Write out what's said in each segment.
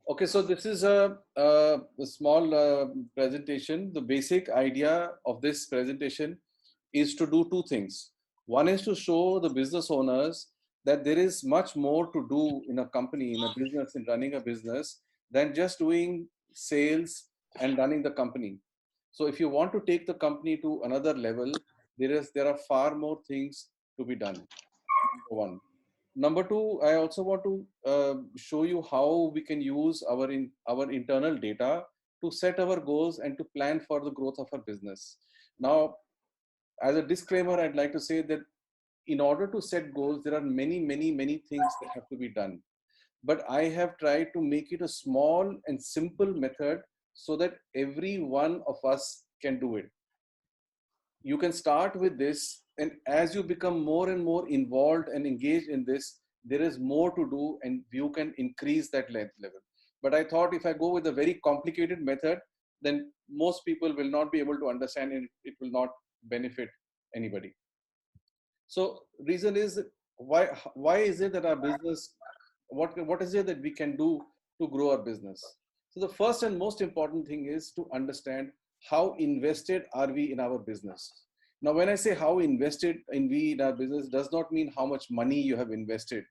Okay, so this is a small presentation. The basic idea of this presentation is to do two things. One is to show the business owners that there is much more to do in a company, in a business, in running a business than just doing sales and running the company. So if you want to take the company to another level, there are far more things to be done. Number one. Number two, I also want to show you how we can use our internal data to set our goals and to plan for the growth of our business. Now, as a disclaimer, I'd like to say that in order to set goals, there are many things that have to be done. But I have tried to make it a small and simple method so that every one of us can do it. You can start with this, and as you become more and more involved and engaged in this, there is more to do and you can increase that level. But I thought if I go with a very complicated method, then most people will not be able to understand and it will not benefit anybody. So reason is why is it that our business, what is it that we can do to grow our business? So the first and most important thing is to understand how invested are we in our business. Now when I say how invested in we in our business does not mean how much money you have invested.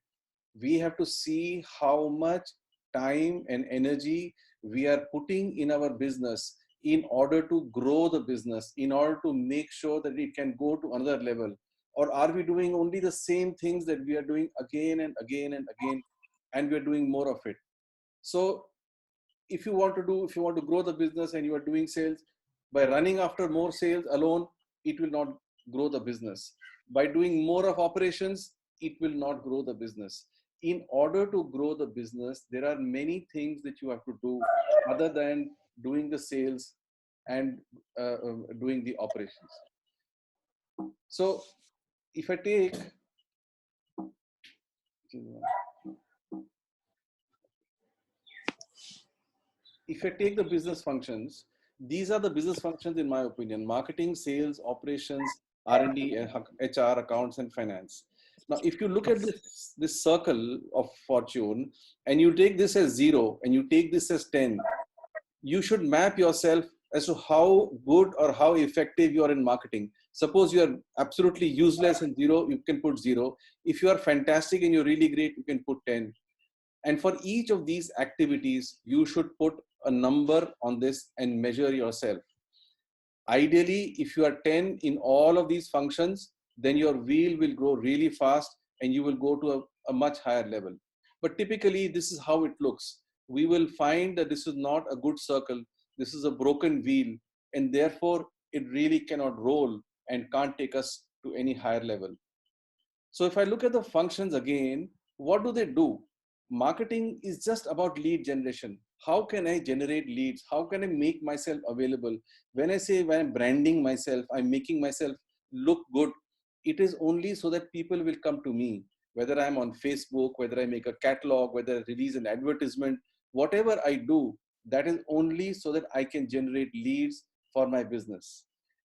We have to see how much time and energy we are putting in our business in order to grow the business, in order to make sure that it can go to another level. Or are we doing only the same things that we are doing again and again and again, and we are doing more of it? So if you want to grow the business and you are doing sales, by running after more sales alone, it will not grow the business. By doing more of operations, it will not grow the business. In order to grow the business, there are many things that you have to do other than doing the sales and doing the operations. So if I take the business functions, these are the business functions in my opinion: marketing, sales, operations, R&D, HR, accounts, and finance. Now, if you look at this circle of fortune and you take this as 0 and you take this as 10, you should map yourself as to how good or how effective you are in marketing. Suppose you are absolutely useless and 0, you can put 0. If you are fantastic and you're really great, you can put 10. And for each of these activities, you should put a number on this and measure yourself. Ideally, if you are 10 in all of these functions, then your wheel will grow really fast and you will go to a much higher level. But typically, this is how it looks. We will find that this is not a good circle. This is a broken wheel, and therefore it really cannot roll and can't take us to any higher level. So if I look at the functions again, what do they do? Marketing is just about lead generation. How can I generate leads? How can I make myself available? When I say when I'm branding myself, I'm making myself look good, it is only so that people will come to me. Whether I'm on Facebook, whether I make a catalog, whether I release an advertisement, whatever I do, that is only so that I can generate leads for my business.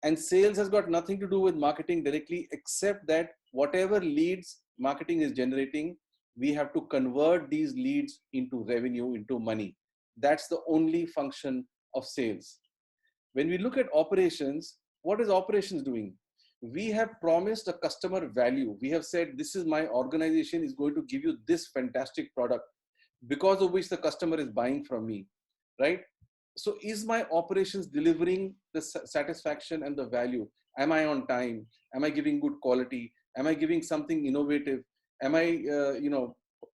And sales has got nothing to do with marketing directly, except that whatever leads marketing is generating, we have to convert these leads into revenue, into money. That's the only function of sales. When we look at operations, what is operations doing? We have promised a customer value. We have said, this is my organization is going to give you this fantastic product because of which the customer is buying from me, right? So is my operations delivering the satisfaction and the value? Am I on time? Am I giving good quality? Am I giving something innovative? Am I,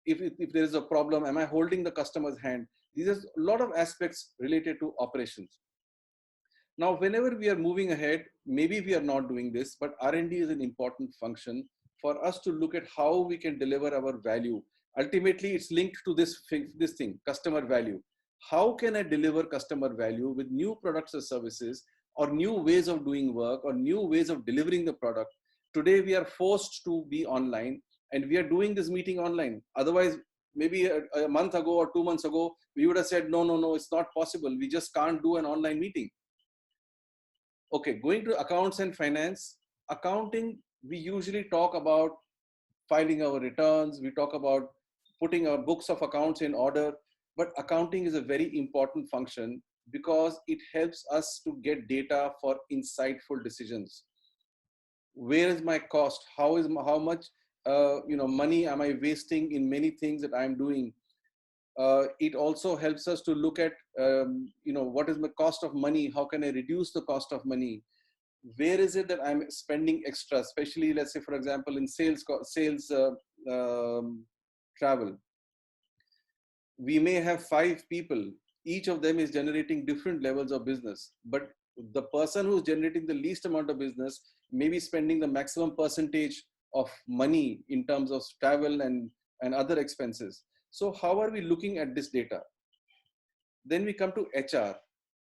if there is a problem, am I holding the customer's hand? These are a lot of aspects related to operations. Now, whenever we are moving ahead, maybe we are not doing this, but R&D is an important function for us to look at how we can deliver our value. Ultimately, it's linked to this thing, customer value. How can I deliver customer value with new products or services, or new ways of doing work, or new ways of delivering the product? Today, we are forced to be online, and we are doing this meeting online. Otherwise, maybe a month ago or 2 months ago, we would have said, no, it's not possible. We just can't do an online meeting. Okay, going to accounts and finance. Accounting, we usually talk about filing our returns. We talk about putting our books of accounts in order. But accounting is a very important function because it helps us to get data for insightful decisions. Where is my cost? How much money am I wasting in many things that I'm doing? It also helps us to look at what is my cost of money? How can I reduce the cost of money? Where is it that I'm spending extra, especially let's say for example in sales um, travel. We may have 5 people, each of them is generating different levels of business, but the person who's generating the least amount of business may be spending the maximum percentage of money in terms of travel and other expenses. So how are we looking at this data? Then we come to HR.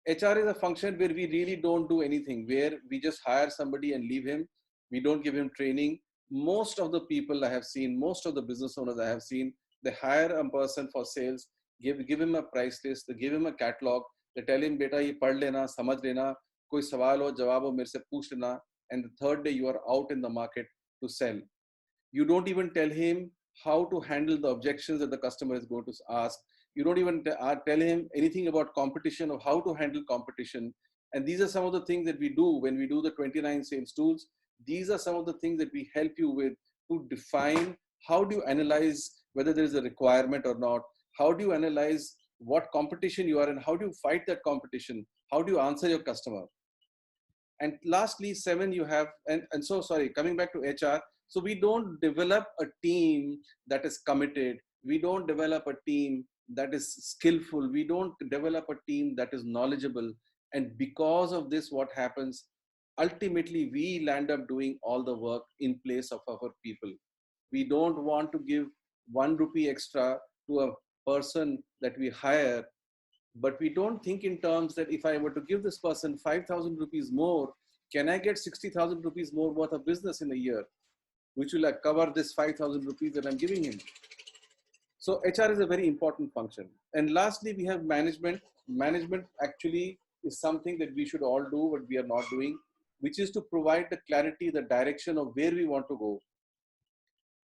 HR is a function where we really don't do anything, where we just hire somebody and leave him. We don't give him training. Most of the people I have seen, most of the business owners I have seen, they hire a person for sales, give him a price list, they give him a catalog, they tell him, beta, ye pad lena, samajh lena, koi sawal ho, jawab ho, mere se pooch lena, and the third day you are out in the market to sell. You don't even tell him how to handle the objections that the customer is going to ask. You don't even tell him anything about competition or how to handle competition. And these are some of the things that we do when we do the 29 sales tools. These are some of the things that we help you with to define how do you analyze whether there is a requirement or not. How do you analyze what competition you are in? How do you fight that competition? How do you answer your customer? And lastly, 7, you have, and so sorry, coming back to HR. So we don't develop a team that is committed. We don't develop a team that is skillful. We don't develop a team that is knowledgeable. And because of this, what happens? Ultimately, we land up doing all the work in place of our people. We don't want to give 1 rupee extra to a person that we hire, but we don't think in terms that if I were to give this person 5,000 rupees more, can I get 60,000 rupees more worth of business in a year, which will cover this 5,000 rupees that I'm giving him? So HR is a very important function. And lastly, we have management. Management actually is something that we should all do, but we are not doing, which is to provide the clarity, the direction of where we want to go.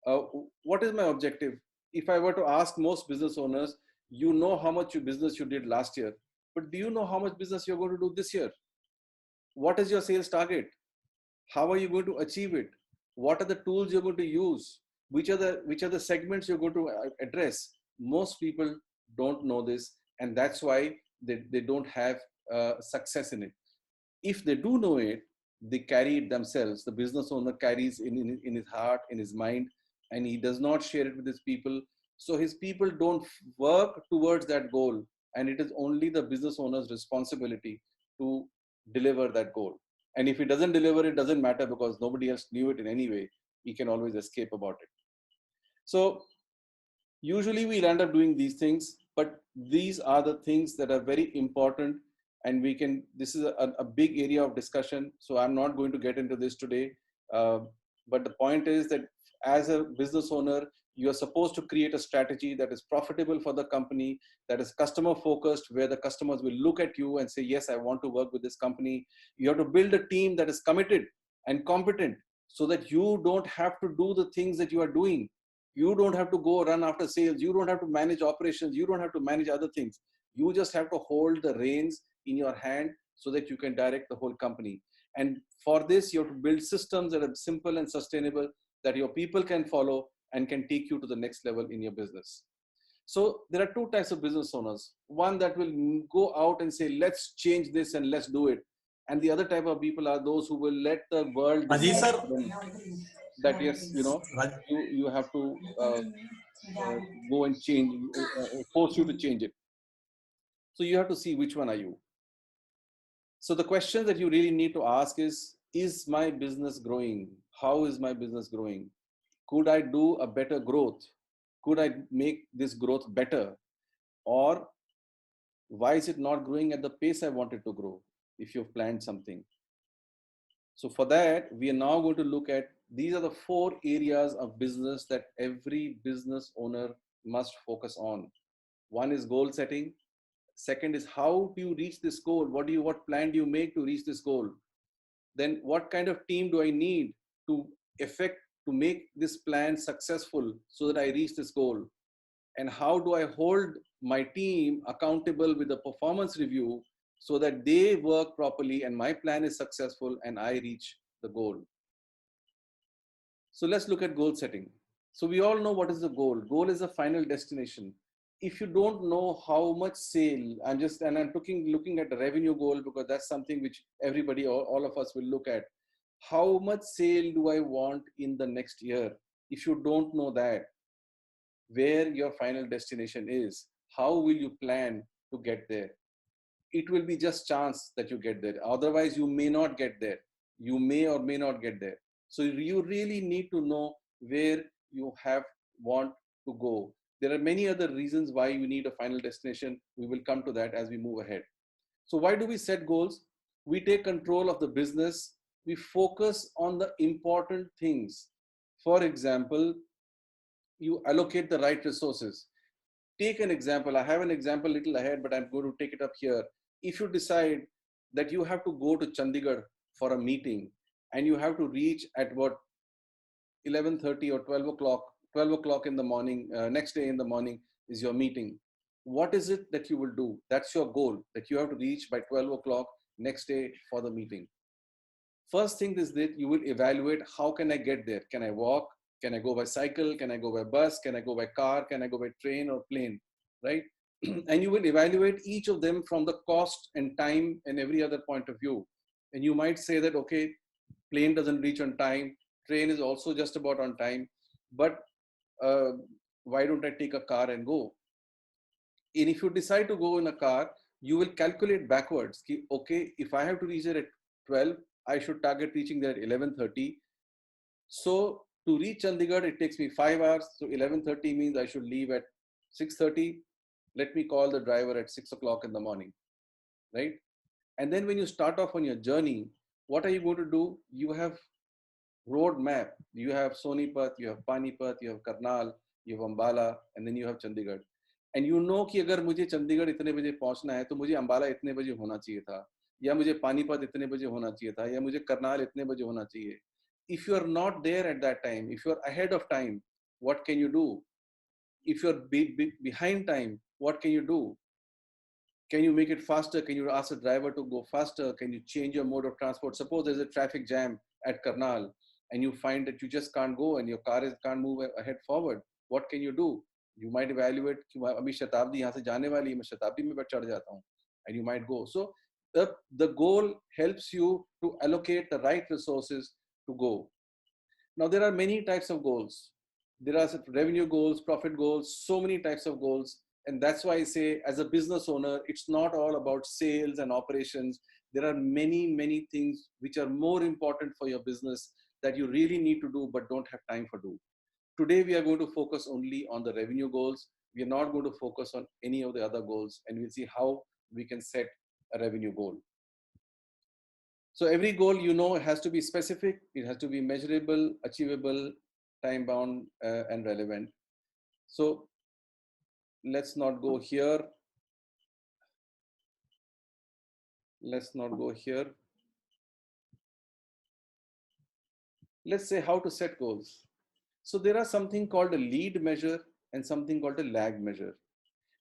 Uh, what is my objective? If I were to ask most business owners, you know how much business you did last year, but do you know how much business you're going to do this year? What is your sales target? How are you going to achieve it? What are the tools you're going to use? Which are the segments you're going to address? Most people don't know this, and that's why they don't have success in it. If they do know it, they carry it themselves. The business owner carries in his heart, in his mind, and he does not share it with his people. So his people don't work towards that goal. And it is only the business owner's responsibility to deliver that goal. And if he doesn't deliver, it doesn't matter because nobody else knew it in any way. He can always escape about it. So usually we'll end up doing these things, but these are the things that are very important, and we can, this is a big area of discussion, so I'm not going to get into this today. uh, but the point is that as a business owner, you are supposed to create a strategy that is profitable for the company, that is customer focused, where the customers will look at you and say, yes, I want to work with this company. You have to build a team that is committed and competent, so that you don't have to do the things that you are doing. You don't have to go run after sales. You don't have to manage operations. You don't have to manage other things. You just have to hold the reins in your hand so that you can direct the whole company. And for this, you have to build systems that are simple and sustainable, that your people can follow and can take you to the next level in your business. So there are 2 types of business owners. One that will go out and say, let's change this and let's do it. And the other type of people are those who will let the world Aziz decide sir, for them that, yes, Raj- you have to go and change, force you to change it. So you have to see which one are you. So the question that you really need to ask is my business growing? How is my business growing? Could I do a better growth? Could I make this growth better? Or why is it not growing at the pace I wanted to grow if you've planned something? So for that, we are now going to look at, these are the 4 areas of business that every business owner must focus on. One is goal setting. Second is, how do you reach this goal? What plan do you make to reach this goal? Then what kind of team do I need to effect, to make this plan successful so that I reach this goal? and how do I hold my team accountable with the performance review so that they work properly and my plan is successful and I reach the goal. So let's look at goal setting. So we all know what is the goal. Goal is a final destination. If you don't know how much sale, I'm looking at the revenue goal because that's something which everybody, all of us will look at. How much sale do I want in the next year? If you don't know that, where your final destination is, how will you plan to get there? It will be just chance that you get there. Otherwise, you may not get there. You may or may not get there. So you really need to know where you want to go. There are many other reasons why you need a final destination. We will come to that as we move ahead. So why do we set goals? We take control of the business. We focus on the important things. For example, you allocate the right resources. Take an example. I have an example little ahead, but I'm going to take it up here. If you decide that you have to go to Chandigarh for a meeting and you have to reach at what 11:30 or 12 o'clock in the morning, next day in the morning is your meeting. What is it that you will do? That's your goal, that you have to reach by 12 o'clock next day for the meeting. First thing is that you will evaluate, how can I get there? Can I walk? Can I go by cycle? Can I go by bus? Can I go by car? Can I go by train or plane? Right? And you will evaluate each of them from the cost and time and every other point of view. And you might say that, okay, plane doesn't reach on time. Train is also just about on time. But uh, why don't I take a car and go? And if you decide to go in a car, you will calculate backwards. Okay, if I have to reach there at 12, I should target reaching there at 11:30. So to reach Chandigarh, it takes me 5 hours. So 11:30 means I should leave at 6:30. Let me call the driver at 6 o'clock in the morning, right? And then when you start off on your journey, what are you going to do? You have road map. You have Sonipat, you have Panipat, you have Karnal, you have Ambala, and then you have Chandigarh. And you know कि अगर मुझे चंडीगढ़ इतने बजे पहुंचना है तो मुझे अंबाला इतने बजे होना चाहिए था, या मुझे पानीपत इतने बजे होना चाहिए था, या मुझे करनाल इतने बजे होना चाहिए. If you are not there at that time, if you are ahead of time, what can you do? If you are behind time, what can you do? Can you make it faster? Can you ask the driver to go faster? Can you change your mode of transport? Suppose there's a traffic jam at Karnal and you find that you just can't go and your can't move ahead forward. What can you do? You might evaluate कि अभी शताब्दी यहाँ से जाने वाली है, मैं शताब्दी में चढ़ जाता हूँ, and you might go. So the goal helps you to allocate the right resources to go. Now there are many types of goals. There are revenue goals, profit goals, so many types of goals. And that's why I say, as a business owner, it's not all about sales and operations. There are many, many things which are more important for your business that you really need to do, but don't have time for do. Today, we are going to focus only on the revenue goals. We are not going to focus on any of the other goals, and we'll see how we can set a revenue goal. So every goal, has to be specific. It has to be measurable, achievable, time bound, and relevant. So let's not go here. Let's not go here. Let's say how to set goals. So there are something called a lead measure and something called a lag measure.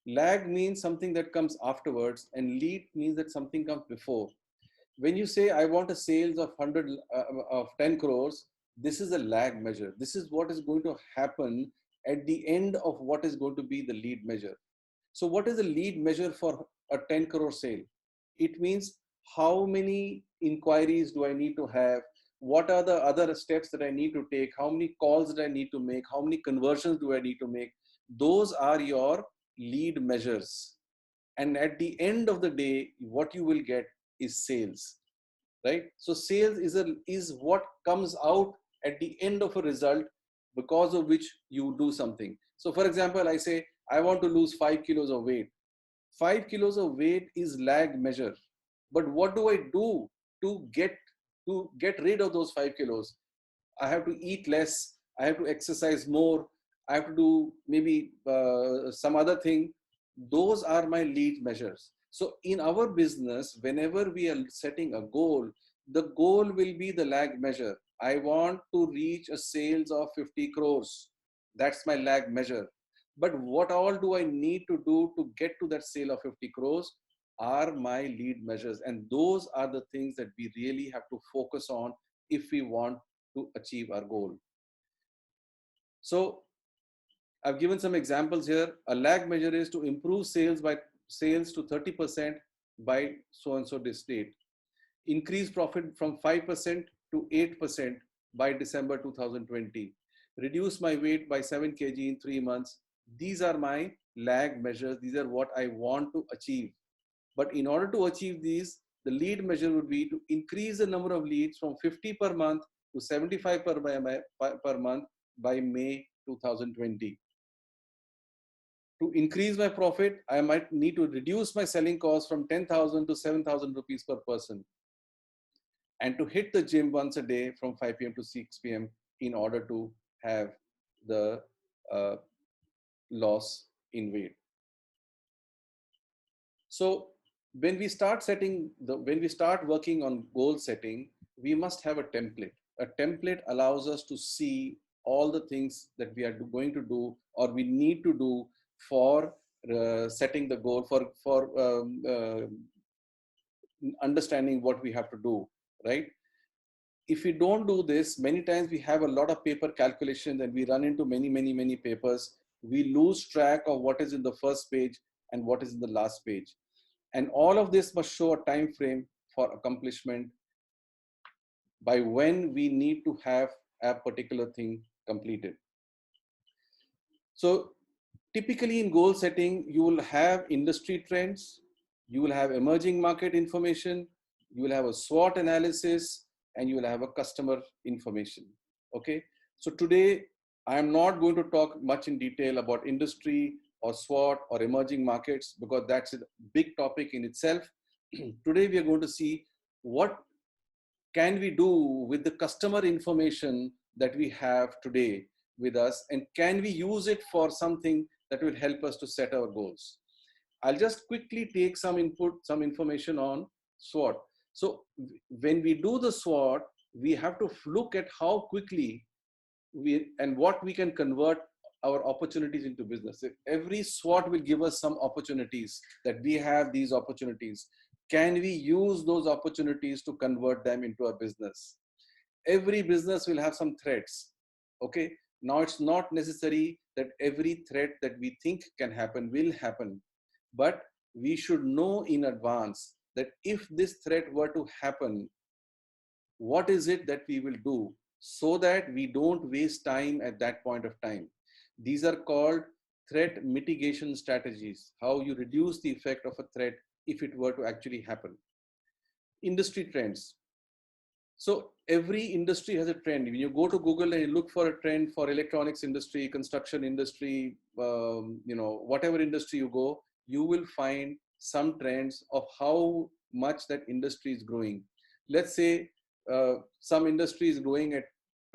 Lag means something that comes afterwards, and lead means that something comes before. When you say I want a sales of 10 crores, this is a lag measure. This is what is going to happen at the end of what is going to be the lead measure. So what is the lead measure for a 10 crore sale? It means how many inquiries do I need to have? What are the other steps that I need to take? How many calls do I need to make? How many conversions do I need to make? Those are your lead measures. And at the end of the day, what you will get is sales, right? So sales is what comes out at the end of a result because of which you do something. So for example, I say, I want to lose 5 kilos of weight. 5 kilos of weight is lag measure. But what do I do to get rid of those 5 kilos? I have to eat less. I have to exercise more. I have to do maybe some other thing. Those are my lead measures. So in our business, whenever we are setting a goal, the goal will be the lag measure. I want to reach a sales of 50 crores. That's my lag measure. But what all do I need to do to get to that sale of 50 crores are my lead measures. And those are the things that we really have to focus on if we want to achieve our goal. So I've given some examples here. A lag measure is to improve sales to 30% by so and so this date. Increase profit from 5% to 8% by December 2020. Reduce my weight by 7 kg in 3 months. These are my lag measures. These are what I want to achieve. But in order to achieve these, the lead measure would be to increase the number of leads from 50 per month to 75 per month by May 2020. To increase my profit, I might need to reduce my selling cost from 10,000 to 7,000 rupees per person, and to hit the gym once a day from 5 p.m. to 6 p.m. in order to have the uh, loss in weight. So when we start working on goal setting, we must have a template. A template allows us to see all the things that we are going to do or we need to do for setting the goal, for understanding what we have to do, right? If we don't do this, many times we have a lot of paper calculations and we run into many papers. We lose track of what is in the first page and what is in the last page. And all of this must show a time frame for accomplishment by when we need to have a particular thing completed. So typically in goal setting, you will have industry trends, you will have emerging market information, you will have a SWOT analysis, and you will have a customer information. Okay. So today, I am not going to talk much in detail about industry or SWOT or emerging markets because that's a big topic in itself. Today, we are going to see what can we do with the customer information that we have today with us, and can we use it for something that will help us to set our goals. I'll just quickly take some information on SWOT. So when we do the SWOT, we have to look at how quickly and what we can convert our opportunities into business. If every SWOT will give us some opportunities, that we have these opportunities. Can we use those opportunities to convert them into a business? Every business will have some threats. Okay. Now it's not necessary that every threat that we think can happen will happen, but we should know in advance that if this threat were to happen, what is it that we will do so that we don't waste time at that point of time. These are called threat mitigation strategies, how you reduce the effect of a threat if it were to actually happen. Industry trends. So every industry has a trend. When you go to Google and you look for a trend for electronics industry, construction industry, whatever industry you go, you will find some trends of how much that industry is growing. Let's say some industry is growing at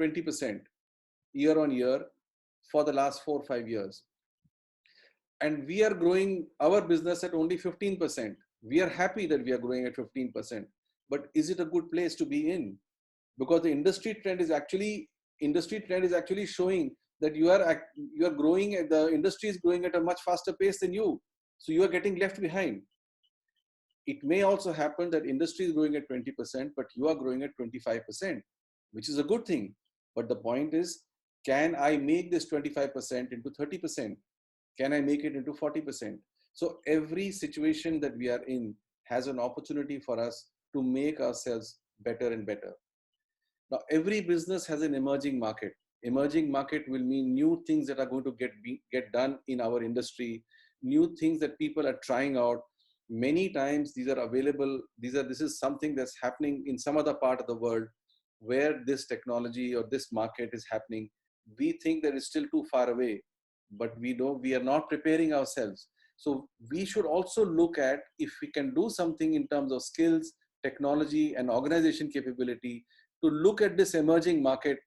20% year on year for the last 4 or 5 years. And we are growing our business at only 15%. We are happy that we are growing at 15%. But is it a good place to be in? Because the industry trend is actually showing that you are growing, the industry is growing at a much faster pace than you. So you are getting left behind. It may also happen that industry is growing at 20%, but you are growing at 25%, which is a good thing. But the point is, can I make this 25% into 30%? Can I make it into 40%? So every situation that we are in has an opportunity for us to make ourselves better and better. Now, every business has an emerging market. Emerging market will mean new things that are going to get done in our industry, new things that people are trying out. Many times these are available. This is something that's happening in some other part of the world where this technology or this market is happening. We think that it's still too far away, but we are not preparing ourselves. So we should also look at if we can do something in terms of skills, technology, and organization capability to look at this emerging market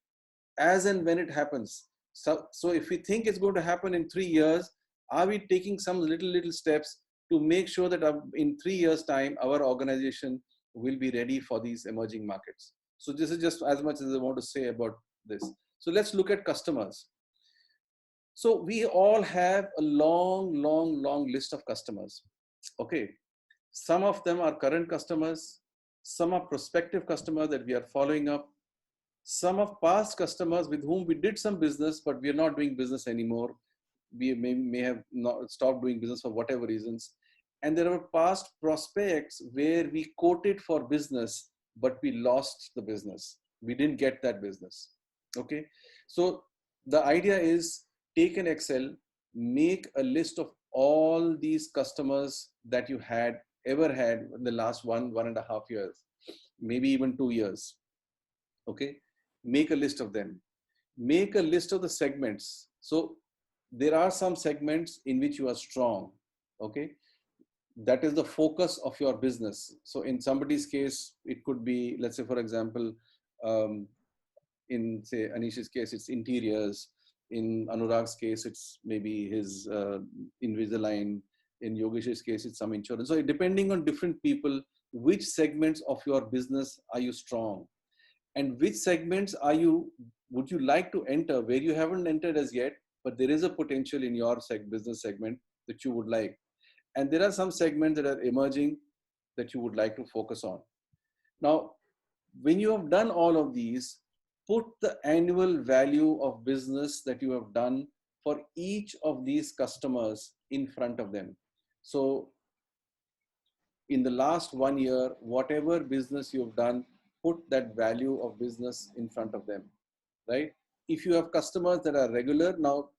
as and when it happens. So if we think it's going to happen in 3 years, are we taking some little steps to make sure that in 3 years' time, our organization will be ready for these emerging markets? So this is just as much as I want to say about this. So let's look at customers. So we all have a long list of customers. Okay. Some of them are current customers. Some are prospective customers that we are following up. Some of past customers with whom we did some business, but we are not doing business anymore. We may have not stopped doing business for whatever reasons. And there are past prospects where we quoted for business, but we lost the business. We didn't get that business. Okay. So the idea is take an Excel, make a list of all these customers that you had ever had in the last 1.5 years, maybe even 2 years. Okay. Make a list of them. Make a list of the segments. So there are some segments in which you are strong. Okay. That is the focus of your business. So in somebody's case, it could be, let's say, for example, um, in say Anish's case, it's interiors. In Anurag's case, it's maybe his Invisalign. In Yogesh's case, it's some insurance. So depending on different people, which segments of your business are you strong? And which segments would you like to enter where you haven't entered as yet, but there is a potential in your business segment that you would like. And there are some segments that are emerging that you would like to focus on. Now, when you have done all of these, put the annual value of business that you have done for each of these customers in front of them. So in the last 1 year, whatever business you've done, put that value of business in front of them, right? If you have customers that are regular, now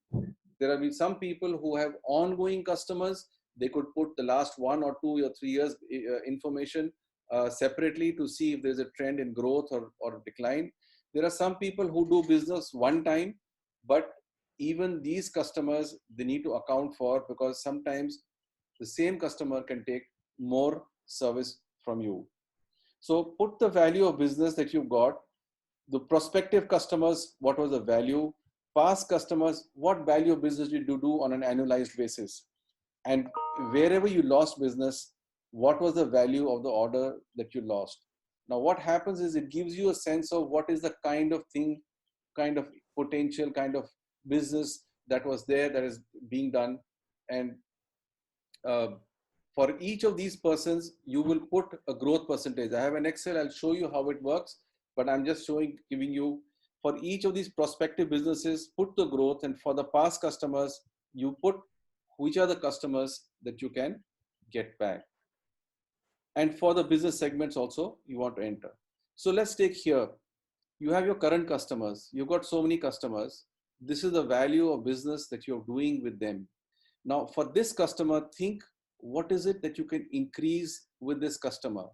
there will be some people who have ongoing customers. They could put the last 1 or 2 or 3 years information separately to see if there's a trend in growth or decline. There are some people who do business one time, but even these customers, they need to account for, because sometimes the same customer can take more service from you. So put the value of business that you've got, the prospective customers, what was the value, past customers, what value of business did you do on an annualized basis? And wherever you lost business, what was the value of the order that you lost? Now, what happens is it gives you a sense of what is the kind of thing, kind of potential, kind of business that was there that is being done. And uh, for each of these persons, you will put a growth percentage. I have an Excel, I'll show you how it works, but I'm just giving you for each of these prospective businesses, put the growth, and for the past customers, you put which are the customers that you can get back. And for the business segments also, you want to enter. So let's take here, you have your current customers, you've got so many customers. This is the value of business that you're doing with them. Now, for this customer, think what is it that you can increase with this customer?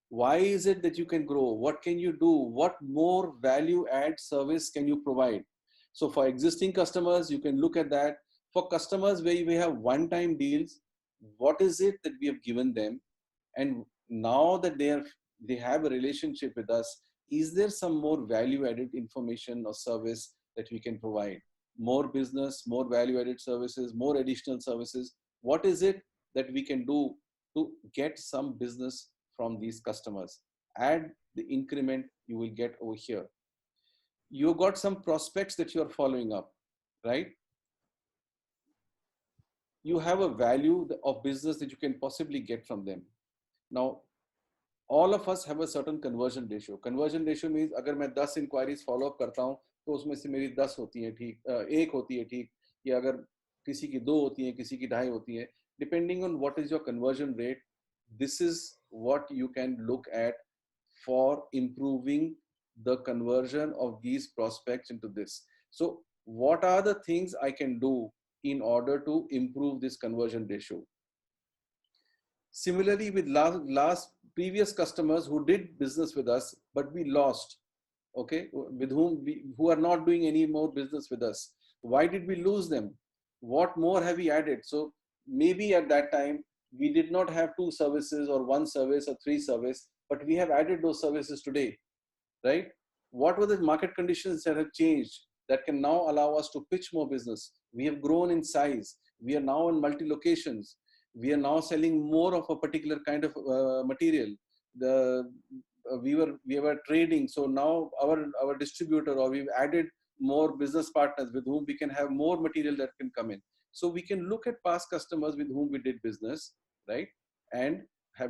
Why is it that you can grow? What can you do? What more value add service can you provide? So for existing customers, you can look at that. For customers where we have one-time deals, what is it that we have given them? And now that they have a relationship with us, is there some more value added information or service that we can provide? More business, more value added services, more additional services. What is it that we can do to get some business from these customers? Add the increment you will get over here. You got some prospects that you are following up, right? You have a value of business that you can possibly get from them. Now, all of us have a certain conversion ratio. Conversion ratio means अगर मैं 10 inquiries follow up करता हूँ तो उसमें से मेरी 10 होती हैं ठीक, एक होती है ठीक, या अगर किसी की 2 होती हैं, किसी की 2.5 होती हैं, depending on what is your conversion rate, this is what you can look at for improving the conversion of these prospects into this. So what are the things I can do in order to improve this conversion ratio? Similarly, with previous customers who did business with us, but we lost, okay, with who are not doing any more business with us. Why did we lose them? What more have we added? So maybe at that time, we did not have 2 services or 1 service or 3 service, but we have added those services today, right? What were the market conditions that have changed that can now allow us to pitch more business? We have grown in size. We are now in multi locations. We are now selling more of a particular kind of material. We were trading, so now our distributor, or we've added more business partners with whom we can have more material that can come in. So we can look at past customers with whom we did business, right? And are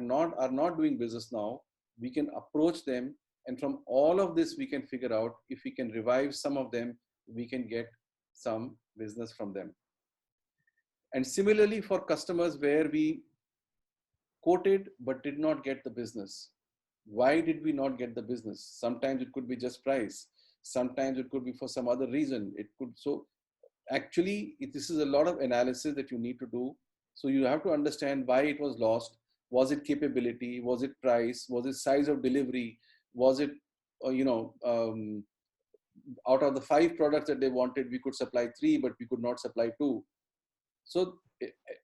not doing business now. We can approach them, and from all of this, we can figure out if we can revive some of them, we can get some business from them. And similarly, for customers where we quoted but did not get the business, why did we not get the business? Sometimes it could be just price. Sometimes it could be for some other reason. It could, so actually, this is a lot of analysis that you need to do. So you have to understand why it was lost. Was it capability? Was it price? Was it size of delivery? Was it, out of the 5 products that they wanted, we could supply 3, but we could not supply 2. So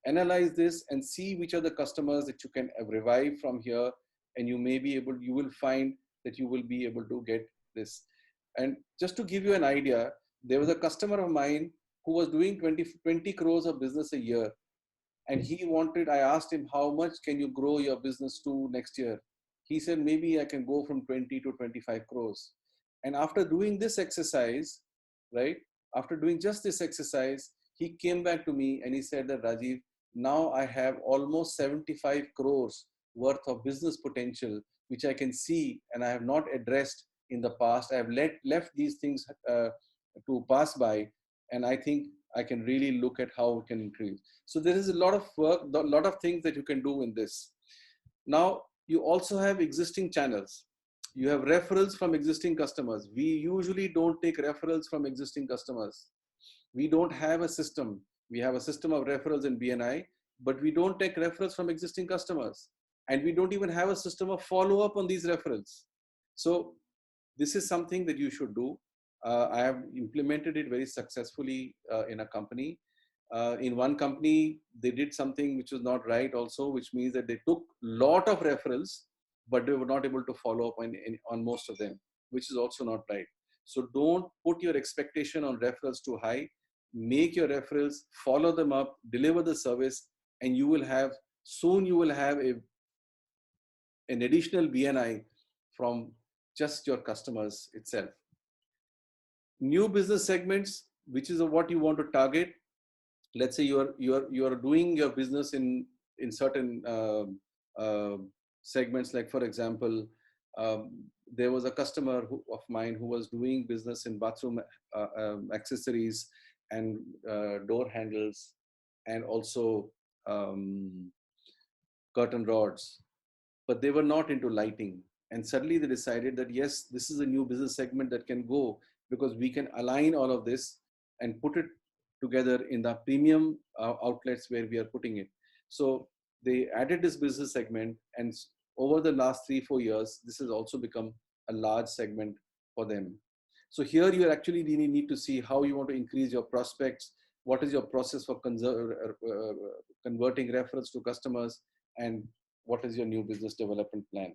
analyze this and see which are the customers that you can revive from here, and you will find that you will be able to get this. And just to give you an idea, there was a customer of mine who was doing 20 crores of business a year. And I asked him, how much can you grow your business to next year? He said, maybe I can go from 20 to 25 crores. And after doing this exercise, right, after doing just this exercise, he came back to me and he said that, Rajiv, now I have almost 75 crores worth of business potential, which I can see and I have not addressed in the past. I have left these things to pass by, and I think I can really look at how we can increase. So there is a lot of work, a lot of things that you can do in this. Now, you also have existing channels. You have referrals from existing customers. We usually don't take referrals from existing customers. We don't have a system. We have a system of referrals in BNI, but we don't take referrals from existing customers. And we don't even have a system of follow-up on these referrals. So this is something that you should do. I have implemented it very successfully in a company. In one company, they did something which was not right also, which means that they took a lot of referrals, but they were not able to follow up on most of them, which is also not right. So don't put your expectation on referrals too high. Make your referrals, follow them up, deliver the service, and you will have an additional BNI from just your customers itself. New business segments, which is what you want to target. Let's say you are doing your business in certain segments. Like for example, there was a customer of mine who was doing business in bathroom accessories and door handles, and also curtain rods, but they were not into lighting. And suddenly they decided that, yes, this is a new business segment that can go, because we can align all of this and put it together in the premium outlets where we are putting it. So they added this business segment, and over the last 3-4 years, this has also become a large segment for them. So here you actually really need to see how you want to increase your prospects, what is your process for converting referrals to customers, and what is your new business development plan.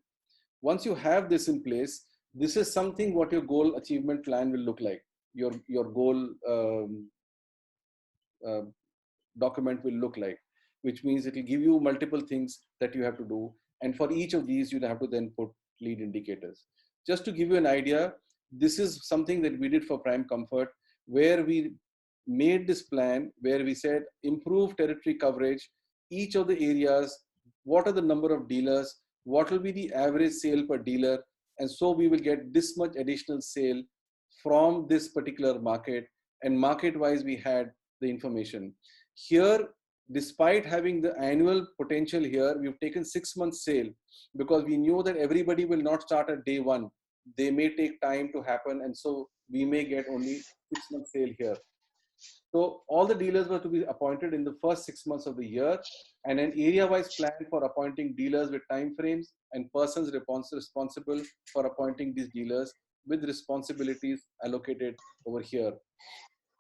Once you have this in place, this is something what your goal achievement plan will look like. Your goal document will look like, which means it will give you multiple things that you have to do. And for each of these, you'll have to then put lead indicators. Just to give you an idea, this is something that we did for Prime Comfort, where we made this plan where we said improve territory coverage, each of the areas, what are the number of dealers, what will be the average sale per dealer, and so we will get this much additional sale from this particular market, and market wise we had the information. Here, despite having the annual potential here, we've taken 6 months sale, because we knew that everybody will not start at day one. They may take time to happen, and so we may get only 6 months sale here. So all the dealers were to be appointed in the first 6 months of the year, and an area-wise plan for appointing dealers with time frames, and persons responsible for appointing these dealers with responsibilities allocated over here.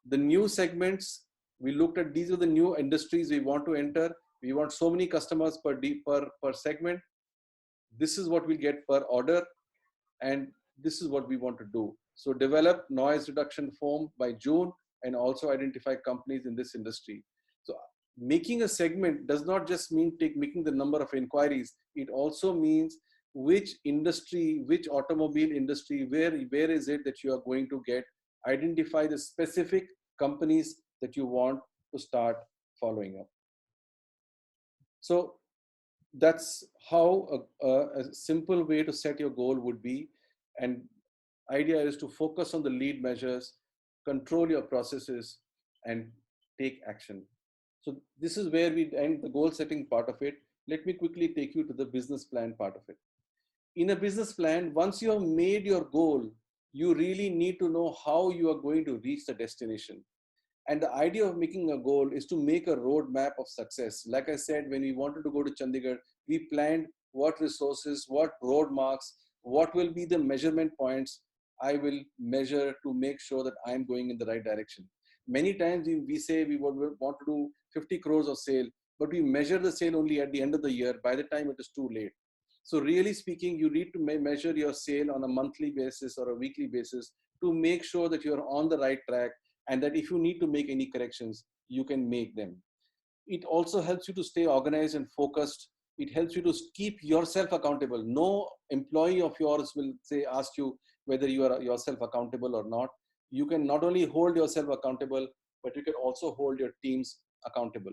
The new segments, we looked at, these are the new industries we want to enter. We want so many customers per segment. This is what we get per order, and this is what we want to do. So develop noise reduction foam by June, and also identify companies in this industry. So making a segment does not just mean making the number of inquiries. It also means which industry, which automobile industry, where is it that you are going to get Identify the specific companies that you want to start following up. So that's how a simple way to set your goal would be. And idea is to focus on the lead measures, control your processes, and take action. So this is where we end the goal setting part of it. Let me quickly take you to the business plan part of it. In a business plan, once you have made your goal, you really need to know how you are going to reach the destination. And the idea of making a goal is to make a roadmap of success. Like I said, when we wanted to go to Chandigarh, we planned what resources, what road marks, what will be the measurement points I will measure to make sure that I'm going in the right direction. Many times we say we want to do 50 crores of sale, but we measure the sale only at the end of the year. By the time it is too late. So really speaking, you need to measure your sale on a monthly basis or a weekly basis to make sure that you're on the right track, and that if you need to make any corrections, you can make them. It also helps you to stay organized and focused. It helps you to keep yourself accountable. No employee of yours will say, ask you whether you are yourself accountable or not. You can not only hold yourself accountable, but you can also hold your teams accountable.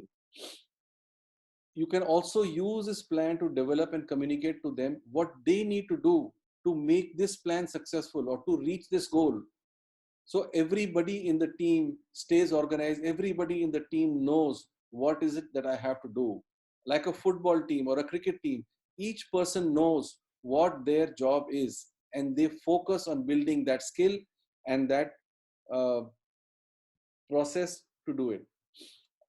You can also use this plan to develop and communicate to them what they need to do to make this plan successful or to reach this goal. So everybody in the team stays organized. Everybody in the team knows what is it that I have to do. Like a football team or a cricket team, each person knows what their job is, and they focus on building that skill and that uh, process to do it.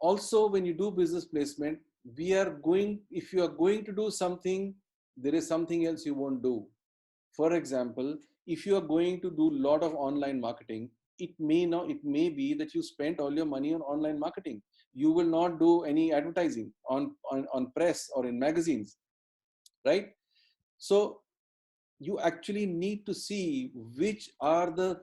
Also, when you do business placement, if you are going to do something, there is something else you won't do. For example, if you are going to do a lot of online marketing, it may be that you spent all your money on online marketing. You will not do any advertising on press or in magazines, right? So you actually need to see which are the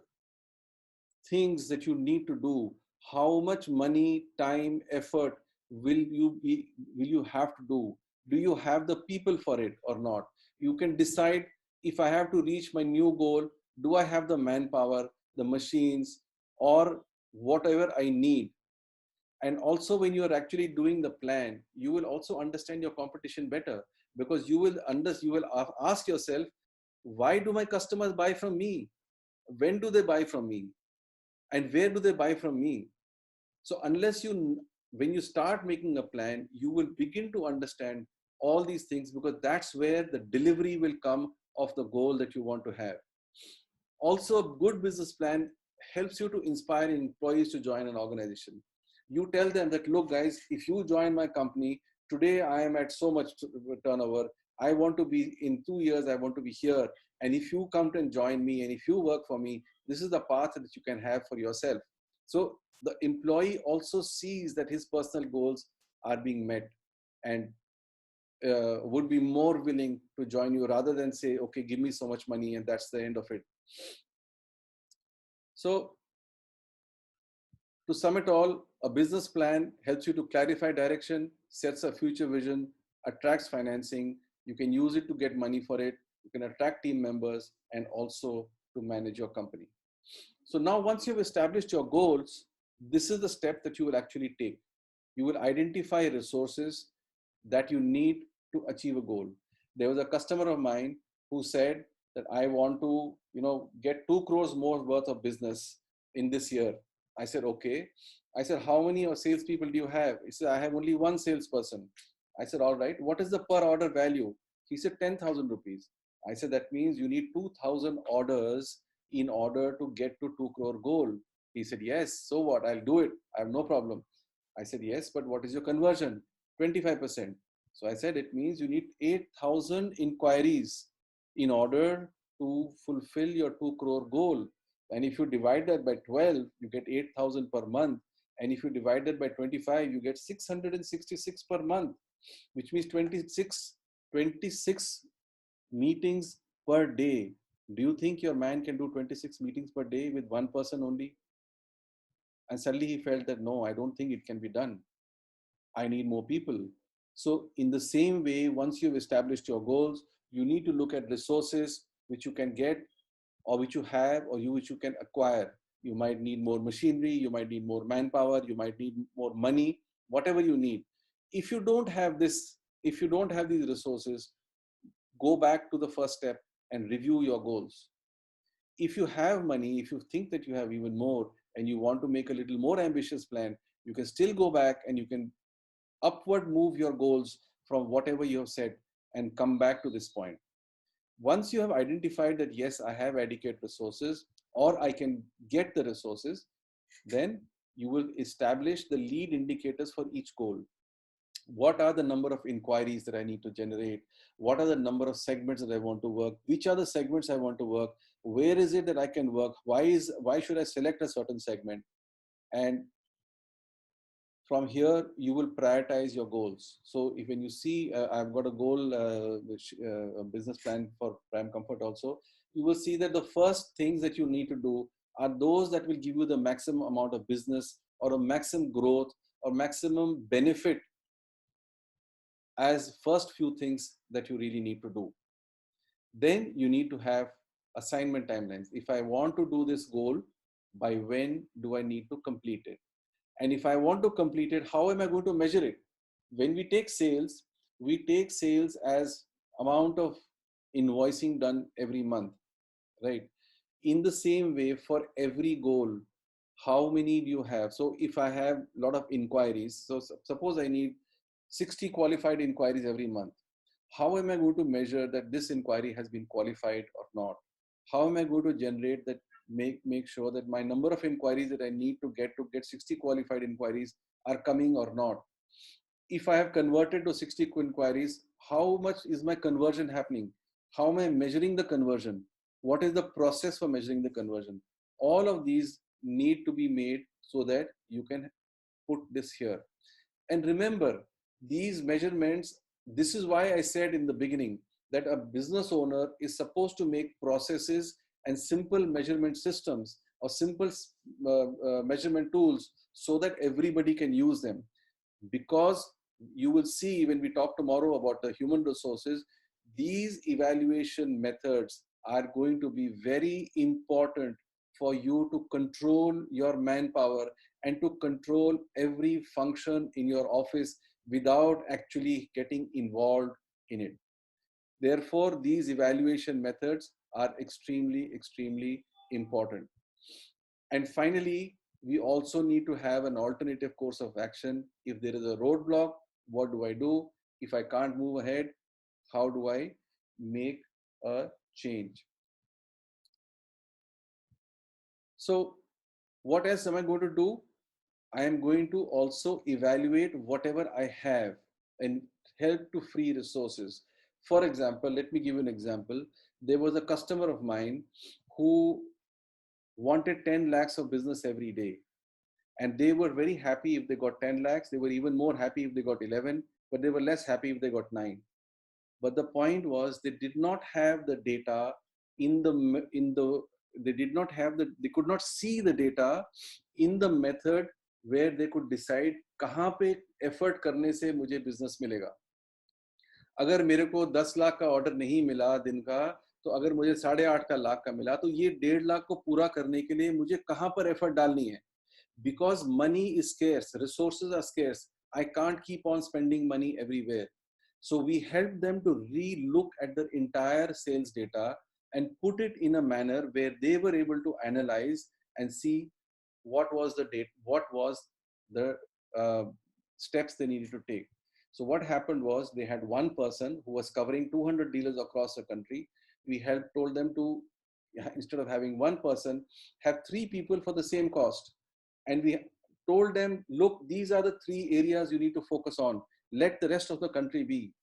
things that you need to do. How much money, time, effort will you have to do? Do you have the people for it or not? You can decide, if I have to reach my new goal, do I have the manpower, the machines, or whatever I need? And also, when you are actually doing the plan, you will also understand your competition better, because you will ask yourself, why do my customers buy from me? When do they buy from me? And where do they buy from me? So when you start making a plan, you will begin to understand all these things, because that's where the delivery will come of the goal that you want to have. Also, a good business plan helps you to inspire employees to join an organization. You tell them that, look, guys, if you join my company, today I am at so much turnover. I want to be, in 2 years, I want to be here. And if you come and join me, and if you work for me, this is the path that you can have for yourself. So the employee also sees that his personal goals are being met, and would be more willing to join you, rather than say, okay, give me so much money and that's the end of it. So to sum it all, a business plan helps you to clarify direction, sets a future vision, attracts financing. You can use it to get money for it. You can attract team members, and also to manage your company. So now, once you've established your goals, this is the step that you will actually take. You will identify resources that you need to achieve a goal. There was a customer of mine who said that, I want to, get 2 crores more worth of business in this year. I said, okay. I said, how many salespeople do you have? He said, I have only one salesperson. I said, all right. What is the per order value? He said, 10,000 rupees. I said, that means you need 2,000 orders in order to get to 2 crore goal. He said, yes. So what? I'll do it. I have no problem. I said, yes, but what is your conversion? 25%. So I said, it means you need 8,000 inquiries in order to fulfill your 2 crore goal. And if you divide that by 12, you get 8,000 per month. And if you divide that by 25, you get 666 per month, which means 26 meetings per day. Do you think your man can do 26 meetings per day with one person only? And suddenly he felt that, no, I don't think it can be done. I need more people. So in the same way, once you've established your goals, you need to look at resources which you can get, or which you have, or which you can acquire. You might need more machinery, you might need more manpower, you might need more money, whatever you need. If you don't have this, if you don't have these resources, go back to the first step and review your goals. If you have money, if you think that you have even more and you want to make a little more ambitious plan, you can still go back and you can upward move your goals from whatever you have said and come back to this point. Once you have identified that, yes, I have adequate resources or I can get the resources, then you will establish the lead indicators for each goal. What are the number of inquiries that I need to generate? What are the number of segments that I want to work? Which are the segments I want to work? Where is it that I can work? Why should I select a certain segment? And from here, you will prioritize your goals. So if when you see, I've got a goal, a business plan for Prime Comfort also, you will see that the first things that you need to do are those that will give you the maximum amount of business or a maximum growth or maximum benefit as first few things that you really need to do. Then you need to have assignment timelines. If I want to do this goal, by when do I need to complete it? And if I want to complete it, how am I going to measure it? When we take sales as amount of invoicing done every month, right? In the same way, for every goal, how many do you have? So if I have a lot of inquiries, so suppose I need 60 qualified inquiries every month. How am I going to measure that this inquiry has been qualified or not? How am I going to generate that, make sure that my number of inquiries that I need to get 60 qualified inquiries are coming or not? If I have converted to 60 inquiries, how much is my conversion happening? How am I measuring the conversion? What is the process for measuring the conversion? All of these need to be made so that you can put this here. And remember, these measurements, this is why I said in the beginning that a business owner is supposed to make processes and simple measurement systems or simple measurement tools so that everybody can use them. Because you will see when we talk tomorrow about the human resources, these evaluation methods are going to be very important for you to control your manpower and to control every function in your office without actually getting involved in it. Therefore, these evaluation methods are extremely, extremely important. And finally, we also need to have an alternative course of action. If there is a roadblock, what do I do? If I can't move ahead, how do I make a change? So what else am I going to do? I am going to also evaluate whatever I have and help to free resources. For example, let me give you an example. There was a customer of mine who wanted 10 lakhs of business every day. And they were very happy if they got 10 lakhs. They were even more happy if they got 11, but they were less happy if they got 9. But the point was they did not have the data they did not have they could not see the data in the method where they could decide कहाँ पे effort करने से मुझे business मिलेगा. अगर मेरे को 10 लाख का ऑर्डर नहीं मिला दिन का, तो अगर मुझे 8.5 का लाख का मिला, तो ये 1.5 लाख को पूरा करने के लिए मुझे कहाँ पर एफर्ट डालनी है? Because money is scarce, resources are scarce. I can't keep on spending money everywhere. So we help them to re-look at the entire sales data and put it in a manner where they were able to analyze and see what was the date, what was the steps they needed to take. So what happened was they had one person who was covering 200 dealers across the country. We told them to, instead of having one person, have 3 people for the same cost. And we told them, look, these are the 3 areas you need to focus on. Let the rest of the country be.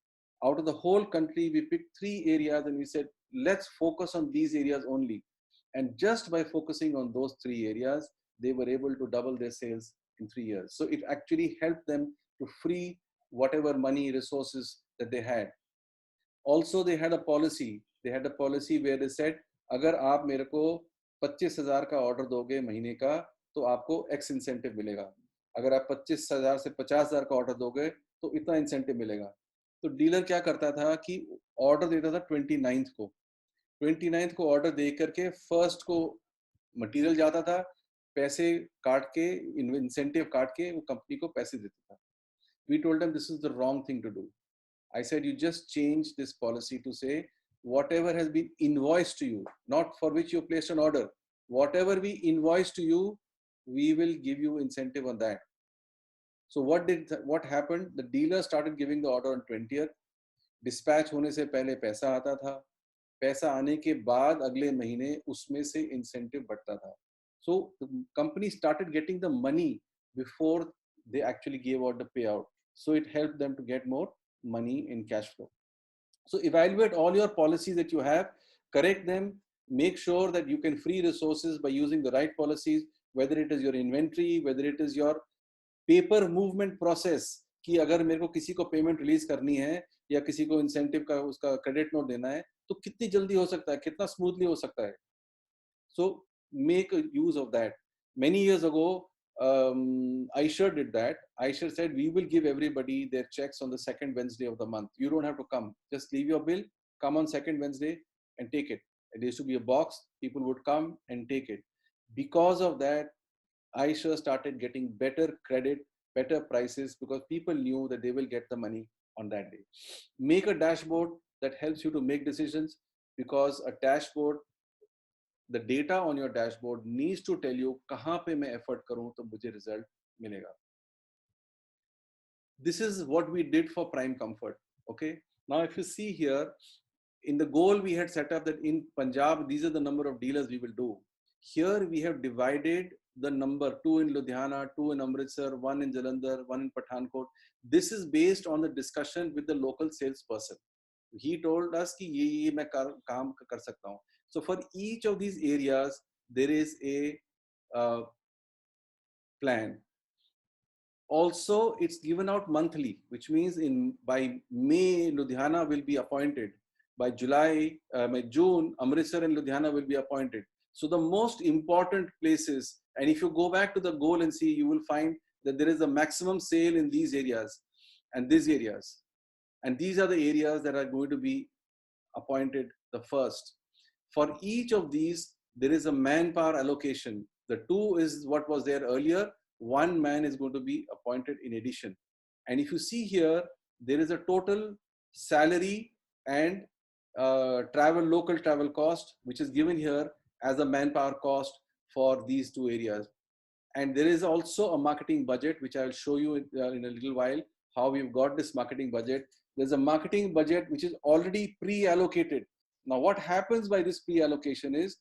Out of the whole country, we picked 3 areas and we said, let's focus on these areas only. And just by focusing on those 3 areas, they were able to double their sales in 3 years. So it actually helped them to free whatever money resources that they had. Also, they had a policy. They had a policy where they said, अगर आप मेरे को 25,000 का order दोगे महीने का, तो आपको X इंसेंटिव मिलेगा. अगर आप 25,000 से 50,000 का ऑर्डर दोगे, तो इतना इंसेंटिव मिलेगा. तो डीलर क्या करता था कि ऑर्डर देता था 29th को. 29th को ऑर्डर दे करके फर्स्ट को मटेरियल जाता था, पैसे काट के, इंसेंटिव काट के वो कंपनी को पैसे देता था. We told them this is the wrong thing to do. I said, you just change this policy to say whatever has been invoiced to you, not for which you placed an order, whatever we invoice to you, we will give you incentive on that. So what happened? The dealer started giving the order on 20th. Dispatch होने से पहले पैसा आता था. पैसा आने के बाद अगले महीने उसमें से incentive बढ़ता था. So the company started getting the money before they actually gave out the payout. So it helped them to get more money in cash flow. So evaluate all your policies that you have, correct them, make sure that you can free resources by using the right policies, whether it is your inventory, whether it is your paper movement process, कि अगर मेरे को किसी को payment release करनी है या किसी को इंसेंटिव का उसका क्रेडिट नोट देना है तो कितनी जल्दी हो सकता है, कितना स्मूथली हो सकता है. So make a use of that. Many years ago, Aisha did that. Aisha said, we will give everybody their checks on the second Wednesday of the month. You don't have to come. Just leave your bill, come on second Wednesday and take it. There used to be a box. People would come and take it. Because of that, Aisha started getting better credit, better prices, because people knew that they will get the money on that day. Make a dashboard that helps you to make decisions, because a dashboard, the data on your dashboard needs to tell you कहाँ पे मैं effort करूँ तो मुझे result मिलेगा. This is what we did for Prime Comfort. Okay. Now, if you see here, in the goal we had set up that in Punjab, these are the number of dealers we will do. Here we have divided the number, 2 in Ludhiana, 2 in Amritsar, 1 in Jalandhar, 1 in Pathankot. This is based on the discussion with the local salesperson. He told us कि ये मैं काम कर सकता हूँ. So for each of these areas, there is a plan. Also, it's given out monthly, which means by May, Ludhiana will be appointed. By June, Amritsar and Ludhiana will be appointed. So the most important places, and if you go back to the goal and see, you will find that there is a maximum sale in these areas and these areas. And these are the areas that are going to be appointed the first. For each of these, there is a manpower allocation. The 2 is what was there earlier. 1 man is going to be appointed in addition. And if you see here, there is a total salary and local travel cost, which is given here as a manpower cost for these 2 areas. And there is also a marketing budget, which I will show you in a little while, how we've got this marketing budget. There's a marketing budget which is already pre-allocated. Now, what happens by this pre-allocation is,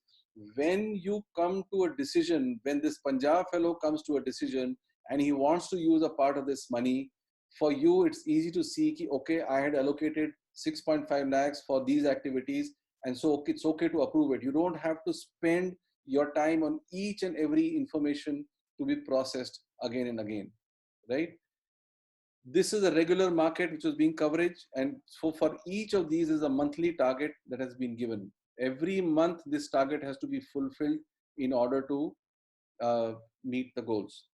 when you come to a decision, when this Punjab fellow comes to a decision and he wants to use a part of this money, for you, it's easy to see, ki, okay, I had allocated 6.5 lakhs for these activities, and so it's okay to approve it. You don't have to spend your time on each and every information to be processed again and again, right? This is a regular market which was being coverage, and so for each of these is a monthly target that has been given. Every month this target has to be fulfilled in order to meet the goals.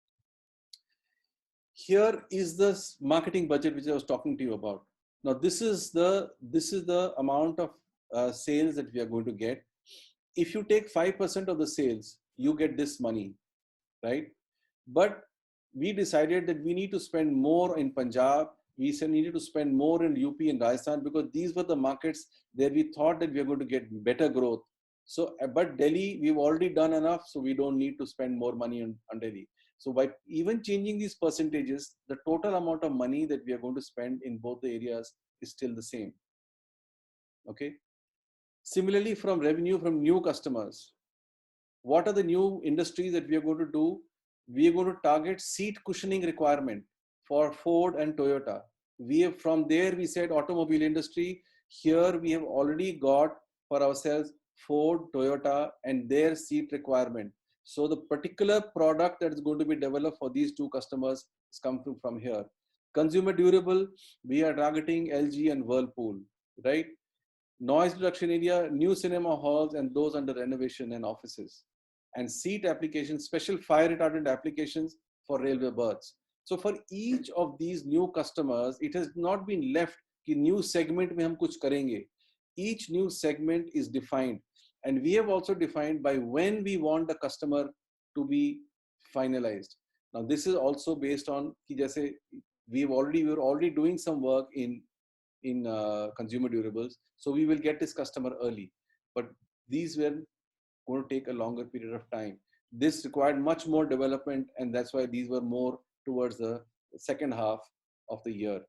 Here is the marketing budget which I was talking to you about. Now this is the amount of sales that we are going to get. If you take 5% of the sales, you get this money, right? But we decided that we need to spend more in Punjab. We needed to spend more in UP and Rajasthan, because these were the markets where we thought that we are going to get better growth. So, but Delhi, we've already done enough, so we don't need to spend more money on Delhi. So by even changing these percentages, the total amount of money that we are going to spend in both the areas is still the same. Okay. Similarly, from revenue from new customers, what are the new industries that we are going to do? We are going to target seat cushioning requirement for Ford and Toyota. From there, we said automobile industry. Here we have already got for ourselves Ford, Toyota, and their seat requirement. So the particular product that is going to be developed for these 2 customers is coming from here. Consumer durable, we are targeting LG and Whirlpool, right? Noise reduction area, new cinema halls and those under renovation and offices. And seat applications, special fire retardant applications for railway berths. So for each of these new customers, it has not been left कि new segment में हम कुछ करेंगे. Each new segment is defined, and we have also defined by when we want the customer to be finalized. Now, this is also based on कि जैसे we're already doing some work in consumer durables, so we will get this customer early. But these were going to take a longer period of time. This required much more development, and that's why these were more towards the second half of the year.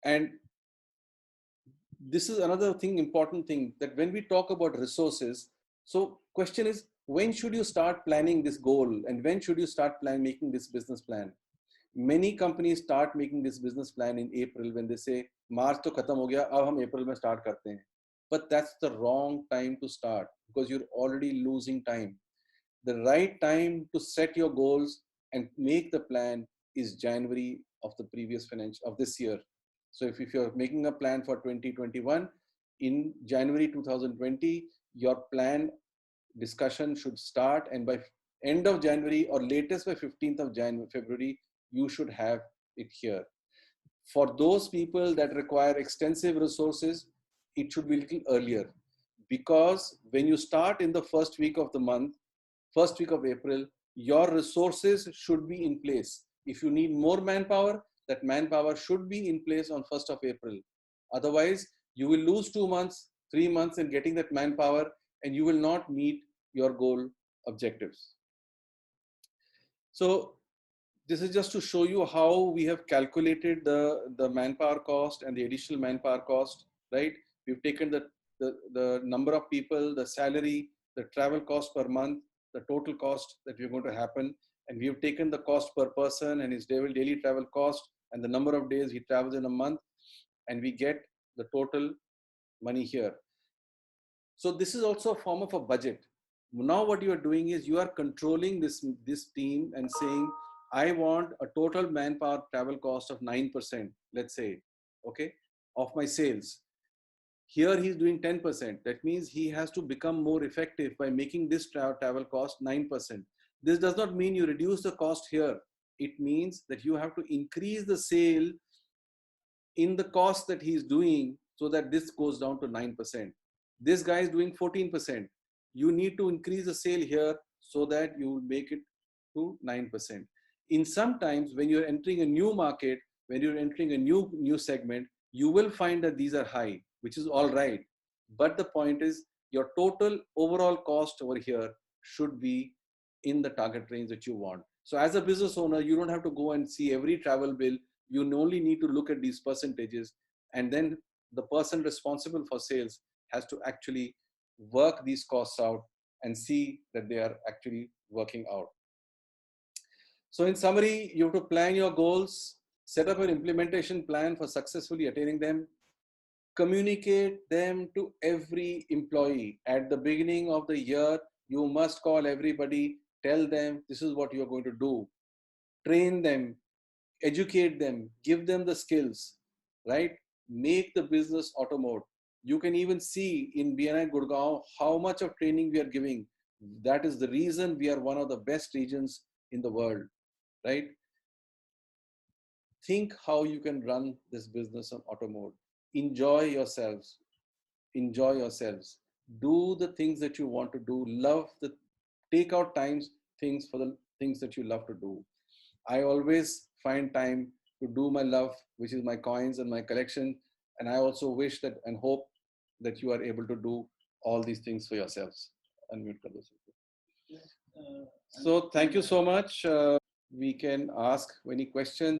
And this is another thing, important thing, that when we talk about resources, so question is, when should you start planning this goal, and when should you start making this business plan? Many companies start making this business plan in April when they say March to khatam ho gaya, ab hum April mein start karte hain. But that's the wrong time to start, because you're already losing time. The right time to set your goals and make the plan is January of the previous financial of this year. So if you're making a plan for 2021, in January 2020, your plan discussion should start, and by end of January or latest by 15th of February, you should have it here. For those people that require extensive resources, it should be a little earlier, because when you start in the first week of the month, first week of April, your resources should be in place. If you need more manpower, that manpower should be in place on 1st of April. Otherwise, you will lose 2 months, 3 months in getting that manpower, and you will not meet your goal objectives. So this is just to show you how we have calculated the manpower cost and the additional manpower cost, right? We've taken the number of people, the salary, the travel cost per month, the total cost that we're going to happen. And we have taken the cost per person and his daily travel cost and the number of days he travels in a month. And we get the total money here. So this is also a form of a budget. Now what you are doing is you are controlling this team and saying, I want a total manpower travel cost of 9%, let's say, okay, of my sales. Here he's doing 10%. That means he has to become more effective by making this travel cost 9%. This does not mean you reduce the cost here. It means that you have to increase the sale in the cost that he's doing so that this goes down to 9%. This guy is doing 14%. You need to increase the sale here so that you make it to 9%. In sometimes when you're entering a new market, when you're entering a new segment, you will find that these are high, which is all right. But the point is your total overall cost over here should be in the target range that you want. So as a business owner, you don't have to go and see every travel bill. You only need to look at these percentages, and then the person responsible for sales has to actually work these costs out and see that they are actually working out. So in summary, you have to plan your goals, set up an implementation plan for successfully attaining them, communicate them to every employee. At the beginning of the year, you must call everybody, tell them this is what you're going to do, train them, educate them, give them the skills, right? Make the business auto mode. You can even see in BNI Gurgaon how much of training we are giving. That is the reason we are one of the best regions in the world, right? Think how you can run this business on auto mode. Enjoy yourselves. Enjoy yourselves. Do the things that you want to do. Take out things for the things that you love to do. I always find time to do my love, which is my coins and my collection. And I also wish that and hope that you are able to do all these things for yourselves. Unmute kar do. So thank you so much. We can ask any questions.